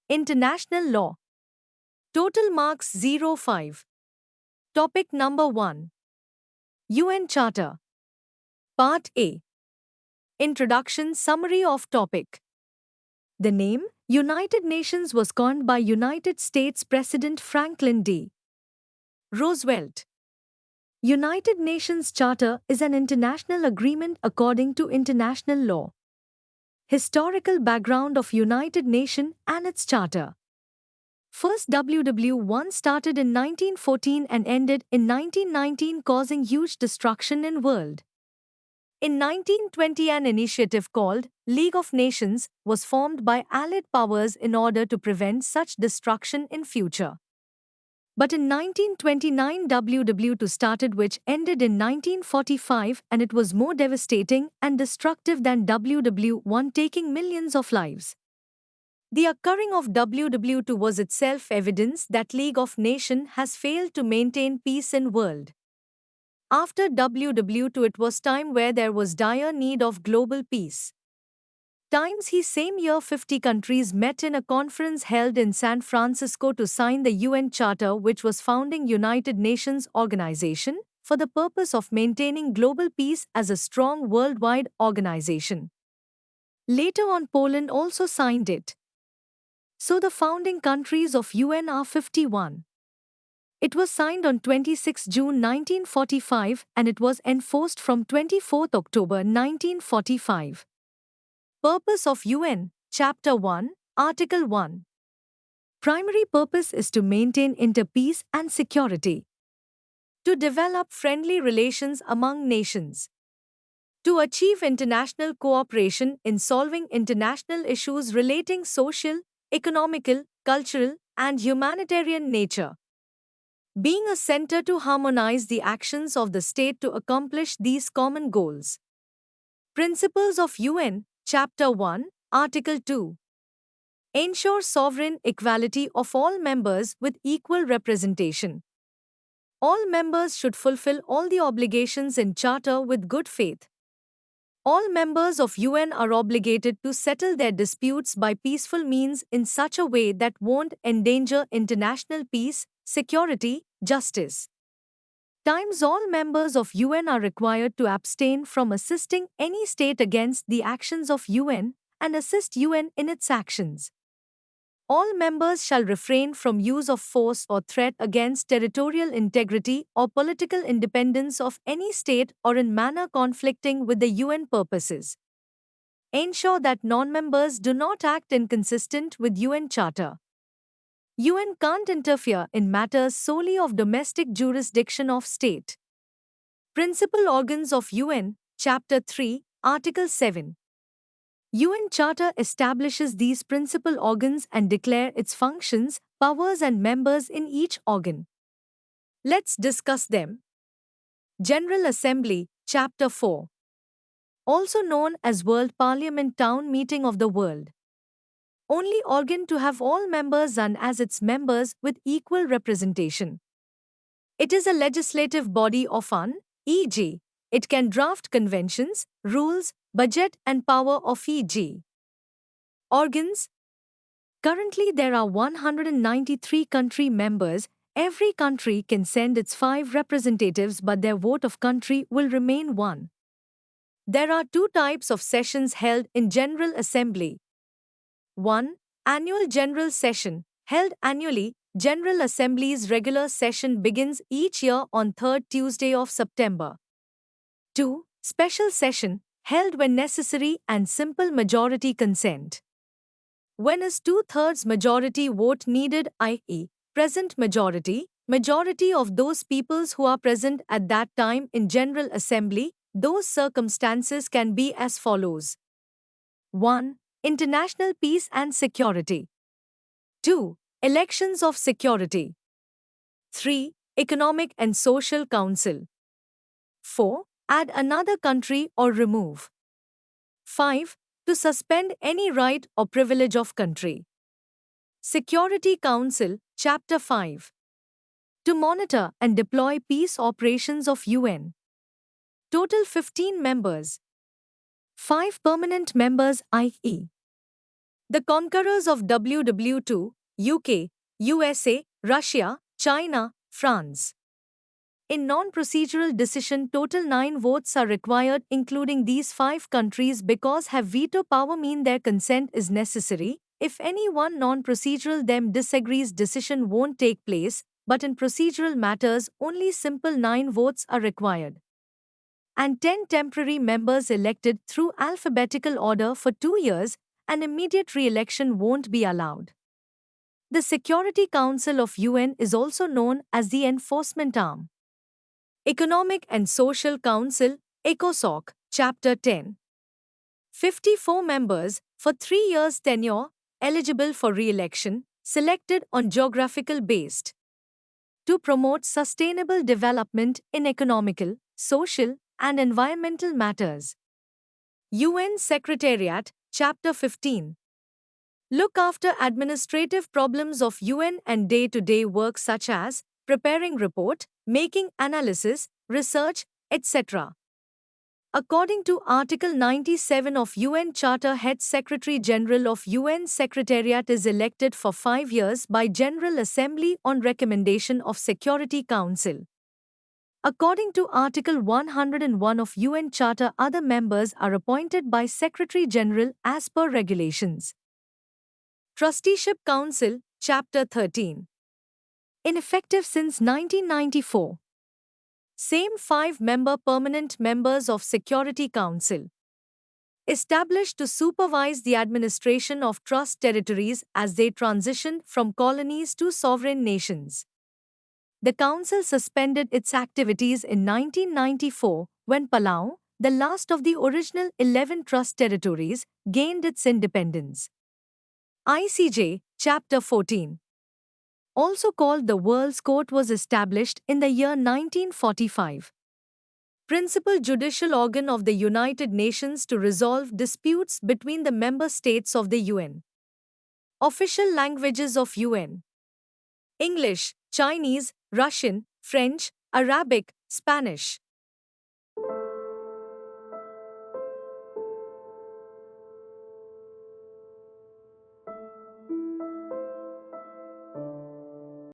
International Law. Total marks 05. Topic number 1. UN Charter. Part A. Introduction Summary of topic. The name, United Nations, was coined by United States President Franklin D. Roosevelt. United Nations Charter is an international agreement according to international law. Historical background of United Nations and its charter. First WW1 started in 1914 and ended in 1919, causing huge destruction in world. In 1920, an initiative called League of Nations was formed by Allied powers in order to prevent such destruction in future. But in 1929, WW2 started, which ended in 1945, and it was more devastating and destructive than WW1, taking millions of lives. The occurring of WW2 was itself evidence that League of Nations has failed to maintain peace in world. After WW2, it was time where there was dire need of global peace. Times he same year 50 countries met in a conference held in San Francisco to sign the UN Charter, which was founding United Nations Organization for the purpose of maintaining global peace as a strong worldwide organization. Later on, Poland also signed it. So the founding countries of UN are 51. It was signed on 26 June 1945 and it was enforced from 24 October 1945. Purpose of UN, Chapter 1, Article 1. Primary purpose is to maintain peace and security. To develop friendly relations among nations. To achieve international cooperation in solving international issues relating social, economical, cultural, and humanitarian nature. Being a center to harmonize the actions of the state to accomplish these common goals. Principles of UN, Chapter 1, Article 2. Ensure sovereign equality of all members with equal representation. All members should fulfill all the obligations in Charter with good faith. All members of UN are obligated to settle their disputes by peaceful means in such a way that won't endanger international peace, security, justice. Times all members of UN are required to abstain from assisting any state against the actions of UN and assist UN in its actions. All members shall refrain from use of force or threat against territorial integrity or political independence of any state or in manner conflicting with the UN purposes. Ensure that non-members do not act inconsistent with UN Charter. UN can't interfere in matters solely of domestic jurisdiction of state. Principal organs of UN, Chapter 3, Article 7. UN Charter establishes these principal organs and declare its functions, powers and members in each organ. Let's discuss them. General Assembly, Chapter 4. Also known as World Parliament, Town Meeting of the World. Only organ to have all members and as its members with equal representation. It is a legislative body of UN, e.g., it can draft conventions, rules, budget and power of e.g. Organs. Currently there are 193 country members. Every country can send its 5 representatives, but their vote of country will remain 1. There are 2 types of sessions held in General Assembly. 1. Annual General Session, held annually. General Assembly's regular session begins each year on 3rd Tuesday of September. 2. Special Session, held when necessary and simple majority consent. When is 2/3 majority vote needed, i.e., present majority of those peoples who are present at that time in General Assembly, those circumstances can be as follows. 1. International peace and security. 2. Elections of security. 3. Economic and Social Council. 4. Add another country or remove. 5. To suspend any right or privilege of country. Security Council, Chapter 5. To monitor and deploy peace operations of UN. Total 15 members. 5 permanent members, i.e. The conquerors of WW2, UK, USA, Russia, China, France. In non-procedural decision, total 9 votes are required, including these 5 countries, because have veto power mean their consent is necessary. If any one non-procedural them disagrees, decision won't take place, but in procedural matters only simple 9 votes are required. And 10 temporary members elected through alphabetical order for 2 years, and immediate re-election won't be allowed. The Security Council of UN is also known as the enforcement arm. Economic and Social Council, ECOSOC, Chapter 10. 54 members, for 3 years tenure, eligible for re-election, selected on geographical based. To promote sustainable development in economical, social, and environmental matters. UN Secretariat, Chapter 15. Look after administrative problems of UN and day-to-day work such as preparing report, making analysis, research, etc. According to Article 97 of UN Charter, Head Secretary General of UN Secretariat is elected for 5 years by General Assembly on recommendation of Security Council. According to Article 101 of UN Charter, other members are appointed by Secretary General as per regulations. Trusteeship Council, Chapter 13. Ineffective since 1994. Same 5-member permanent members of Security Council. Established to supervise the administration of trust territories as they transition from colonies to sovereign nations. The Council suspended its activities in 1994 when Palau, the last of the original 11 trust territories, gained its independence. ICJ, Chapter 14. Also called the World's Court, was established in the year 1945. Principal judicial organ of the United Nations to resolve disputes between the member states of the UN. Official languages of UN: English, Chinese, Russian, French, Arabic, Spanish.